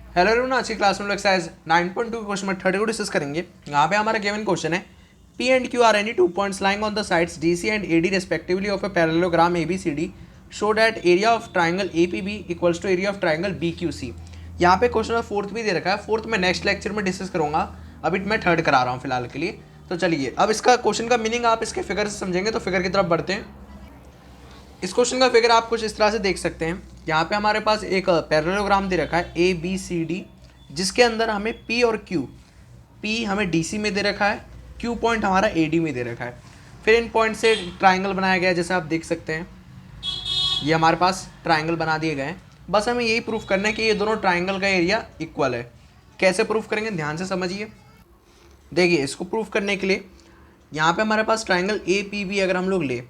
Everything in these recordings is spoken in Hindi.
हेलो एवरीवन, आज की क्लास में एक्सरसाइज 9.2 क्वेश्चन नंबर 30 को डिस्कस करेंगे। यहाँ पे हमारा गिवन क्वेश्चन है P and Q are any two points lying on the sides DC and AD respectively of a parallelogram ABCD show that area of triangle APB equals to area of triangle BQC। यहाँ पे क्वेश्चन नंबर फोर्थ भी दे रखा है। फोर्थ में नेक्स्ट लेक्चर में डिस्कस करूँगा, अभी मैं थर्ड करा रहा हूँ फिलहाल के लिए। तो चलिए अब इसका क्वेश्चन का मीनिंग आप इसके फिगर से समझेंगे, तो फिगर की तरफ बढ़ते हैं। इस क्वेश्चन का फिगर आप कुछ इस तरह से देख सकते हैं। यहाँ पे हमारे पास एक पैरेललोग्राम दे रखा है ABCD, जिसके अंदर हमें P और Q, P हमें DC में दे रखा है, Q पॉइंट हमारा AD में दे रखा है। फिर इन पॉइंट से ट्राइंगल बनाया गया है, जैसे आप देख सकते हैं ये हमारे पास ट्राइंगल बना दिए गए हैं। बस हमें यही प्रूफ करना है कि ये दोनों ट्राइंगल का एरिया इक्वल है। कैसे प्रूफ करेंगे, ध्यान से समझिए। देखिए, इसको प्रूफ करने के लिए यहाँ पे हमारे पास ट्राइंगल APB अगर हम लोग ले,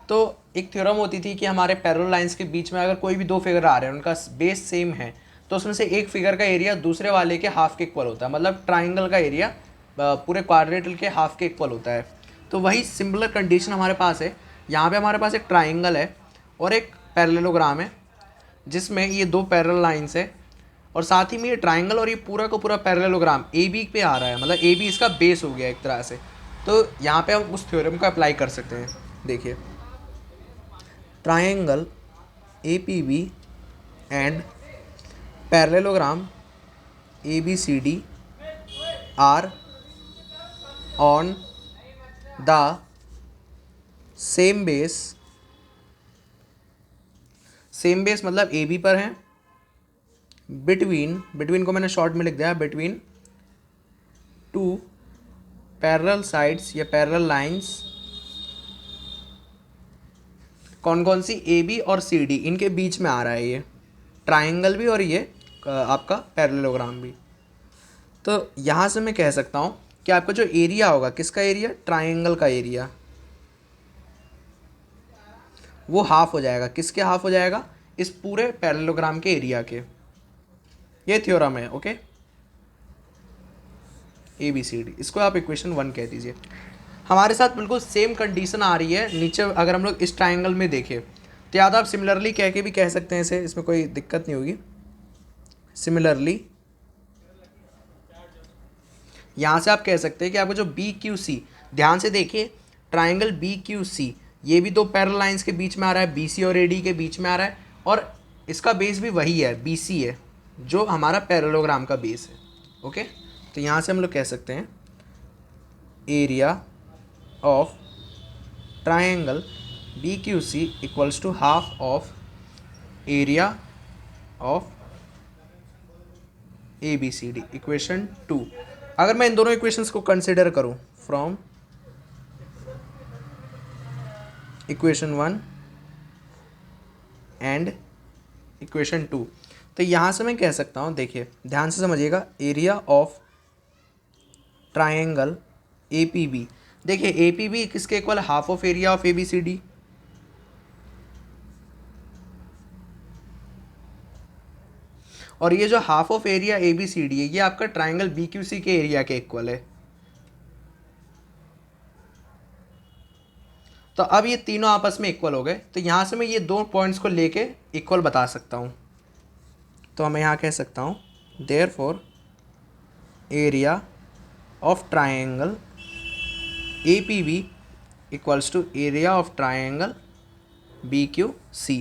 तो एक थ्योरम होती थी कि हमारे पैरेलल लाइंस के बीच में अगर कोई भी दो फिगर आ रहे हैं, उनका बेस सेम है, तो उसमें से एक फिगर का एरिया दूसरे वाले के हाफ के इक्वल होता है। मतलब ट्राइंगल का एरिया पूरे क्वाड्रेटल के हाफ के इक्वल होता है। तो वही सिमिलर कंडीशन हमारे पास है। यहाँ पे हमारे पास एक ट्राइंगल है और एक पैरेललोग्राम है, जिसमें ये दो पैरेलल लाइंस है, और साथ ही में ये ट्राइंगल और ये पूरा का पूरा पैरेललोग्राम AB पे आ रहा है। मतलब AB इसका बेस हो गया एक तरह से। तो यहाँ पे हम उस थ्योरम को अप्लाई कर सकते हैं। देखिए, triangle APB and parallelogram ABCD are on the same base. Same base मतलब AB पर है। बिटवीन को मैंने शॉर्ट में लिख दिया, बिटवीन टू पैरेलल साइड्स या पैरेलल लाइंस। कौन कौन सी, AB और CD, इनके बीच में आ रहा है ये ट्राइंगल भी और ये आपका पैरेललोग्राम भी। तो यहाँ से मैं कह सकता हूँ कि आपका जो एरिया होगा, किसका एरिया, ट्राइंगल का एरिया, वो हाफ हो जाएगा। किसके हाफ हो जाएगा, इस पूरे पैरेललोग्राम के एरिया के। ये थ्योरम है। ओके, ABCD, इसको आप इक्वेशन 1 कह दीजिए। हमारे साथ बिल्कुल सेम कंडीशन आ रही है नीचे। अगर हम लोग इस ट्राइंगल में देखें तो या तो आप सिमिलरली कह के भी कह सकते हैं इसे, इसमें कोई दिक्कत नहीं होगी। सिमिलरली यहाँ से आप कह सकते हैं कि आपको जो BQC, ध्यान से देखिए, ट्राइंगल BQC ये भी दो पैरेलल लाइंस के बीच में आ रहा है, BC और AD के बीच में आ रहा है, और इसका बेस भी वही है, BC है, जो हमारा पैरेललोग्राम का बेस है। ओके, तो यहाँ से हम लोग कह सकते हैं area of triangle BQC equals to half of area of ABCD। Equation 2। अगर मैं इन दोनों इक्वेशंस को कंसिडर करूं फ्रॉम इक्वेशन 1 एंड इक्वेशन 2, तो यहाँ से मैं कह सकता हूँ, देखिए ध्यान से समझिएगा, एरिया ऑफ ट्राइंगल APB। देखिए APB किसके equal, half of area of ABCD। और ये जो हाफ ऑफ एरिया ABCD है, ये आपका ट्राइंगल BQC के एरिया के इक्वल है। तो अब ये तीनों आपस में इक्वल हो गए, तो यहाँ से मैं ये दो पॉइंट्स को लेके इक्वल बता सकता हूँ। तो मैं यहाँ कह सकता हूँ therefore area of triangle APB equals to area of triangle BQC।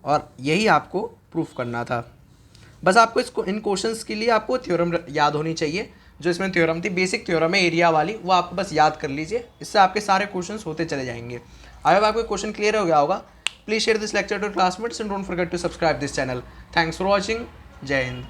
और यही आपको प्रूफ करना था। बस आपको इसको, इन क्वेश्चंस के लिए आपको थ्योरम याद होनी चाहिए। जो इसमें थ्योरम थी, बेसिक थ्योरम है एरिया वाली, वो आपको बस याद कर लीजिए। इससे आपके सारे क्वेश्चंस होते चले जाएंगे। आई होप आपको क्वेश्चन क्लियर हो गया होगा। Please share this lecture to classmates and don't forget to subscribe this channel. Thanks for watching. जय हिंद।